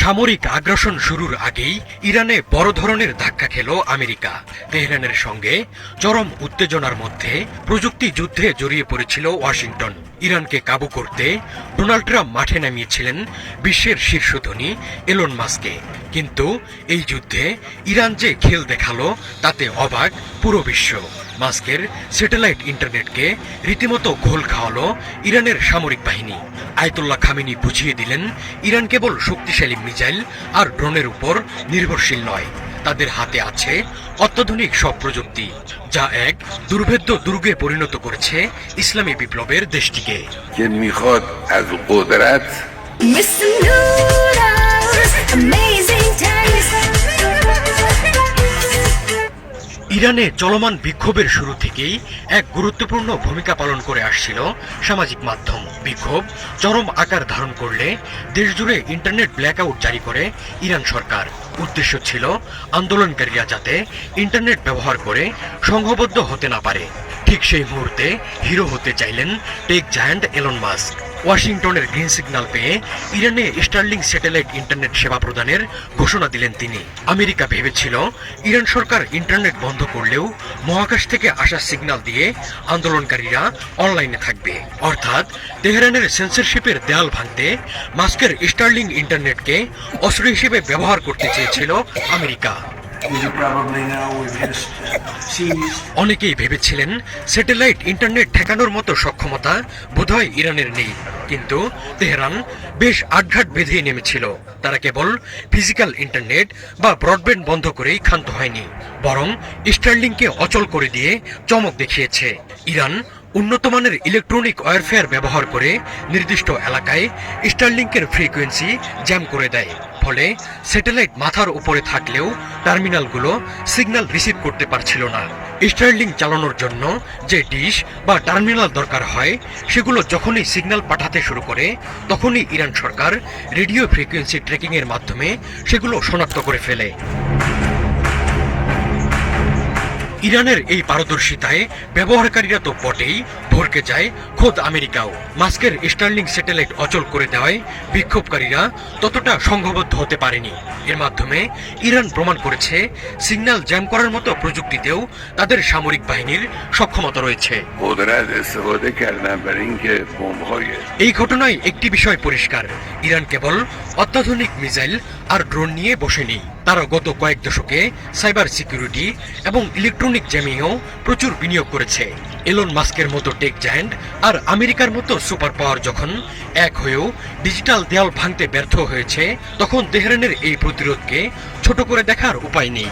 সামরিক আগ্রাসন শুরুর আগেই ইরানে বড় ধরনের ধাক্কা খেল আমেরিকা। তেহরানের সঙ্গে চরম উত্তেজনার মধ্যে প্রযুক্তি যুদ্ধে জড়িয়ে পড়েছিল ওয়াশিংটন। ইরানকে কাবু করতে ডোনাল্ড ট্রাম্প মাঠে নামিয়েছিলেন বিশ্বের শীর্ষ ধনী এলন মাস্ককে। কিন্তু এই যুদ্ধে ইরান যে খেল দেখালো তাতে অবাক পুরো বিশ্ব। মাস্কের স্যাটেলাইট ইন্টারনেটকে রীতিমতো ঘোল খাওয়ালো ইরানের সামরিক বাহিনী। আয়াতুল্লাহ খামেনি বুঝিয়ে দিলেন, ইরান কেবল শক্তিশালী মিসাইল আর ড্রোনের উপর নির্ভরশীল নয়, তাদের হাতে আছে অত্যাধুনিক সব প্রযুক্তি, যা এক দুর্ভেদ্য দুর্গে পরিণত করেছে ইসলামী বিপ্লবের দেশটিকে। ইরানে চলমান বিক্ষোভের শুরু থেকেই এক গুরুত্বপূর্ণ ভূমিকা পালন করে আসছিল সামাজিক মাধ্যম। বিক্ষোভ চরম আকার ধারণ করলে দেশজুড়ে ইন্টারনেট ব্ল্যাকআউট জারি করে ইরান সরকার। উদ্দেশ্য ছিল আন্দোলনকারীরা যাতে ইন্টারনেট ব্যবহার করে সংঘবদ্ধ হতে না পারে। ঠিক সেই মুহূর্তে হিরো হতে চাইলেন টেক জায়ান্ট এলন মাস্ক। ওয়াশিংটনের গ্রিন সিগন্যাল পেয়ে ইরানে স্টারলিং স্যাটেলাইট ইন্টারনেট সেবা প্রদানের ঘোষণা দিলেন তিনি। আমেরিকা ভেবেছিল ইরান সরকার ইন্টারনেট বন্ধ করলেও মহাকাশ থেকে আসা সিগন্যাল দিয়ে আন্দোলনকারীরা অনলাইনে থাকবে। অর্থাৎ তেহরানের সেন্সরশিপের দেয়াল ভাঙতে মাস্কের স্টারলিং ইন্টারনেটকে অস্ত্র হিসেবে ব্যবহার করতে চেয়েছিল আমেরিকা। অনেকেই ভেবেছিলেন স্যাটেলাইট ইন্টারনেট ঠেকানোর মতো সক্ষমতা বোধহয় ইরানের নেই, কিন্তু তেহরান বেশ আটঘাট বেঁধে নেমেছিল। তারা কেবল ফিজিক্যাল ইন্টারনেট বা ব্রডব্যান্ড বন্ধ করেই ক্ষান্ত হয়নি, বরং স্টারলিংকে অচল করে দিয়ে চমক দেখিয়েছে। ইরান উন্নত মানের ইলেকট্রনিক ওয়্যারফেয়ার ব্যবহার করে নির্দিষ্ট এলাকায় স্টারলিংকের ফ্রিকোয়েন্সি জ্যাম করে দেয়। ফলে স্যাটেলাইট মাথার উপরে থাকলেও টার্মিনালগুলো সিগন্যাল রিসিভ করতে পারছিল না। স্টারলিং চালানোর জন্য যে ডিশ বা টার্মিনাল দরকার হয়, সেগুলো যখনই সিগন্যাল পাঠাতে শুরু করে তখনই ইরান সরকার রেডিও ফ্রিকোয়েন্সি ট্র্যাকিংয়ের মাধ্যমে সেগুলো শনাক্ত করে ফেলে। ইরানের এই পারদর্শিতায় ব্যবহারকারীরা তো বটেই, ভরকে যায় খোদ আমেরিকাও। মাস্কের স্টারলিং স্যাটেলাইট অচল করে দেওয়ায় বিক্ষোভকারীরা ততটা সংঘবদ্ধ হতে পারেনি। এর মাধ্যমে ইরান প্রমাণ করেছে সিগন্যাল জ্যাম করার মতো প্রযুক্তিতেও তাদের সামরিক বাহিনীর সক্ষমতা রয়েছে। এই ঘটনায় একটি বিষয় পরিষ্কার, ইরান কেবল অত্যাধুনিক মিসাইল আর ড্রোন নিয়ে বসেনি। তারা গত কয়েক দশকে সাইবার সিকিউরিটি এবং ইলেকট্রনিক জ্যামিংয়েও প্রচুর বিনিয়োগ করেছে। এলন মাস্কের মতো টেক জায়ান্ট আর আমেরিকার মতো সুপার পাওয়ার যখন এক হয়েও ডিজিটাল দেয়াল ভাঙতে ব্যর্থ হয়েছে, তখন তেহরানের এই প্রতিরোধকে ছোট করে দেখার উপায় নেই।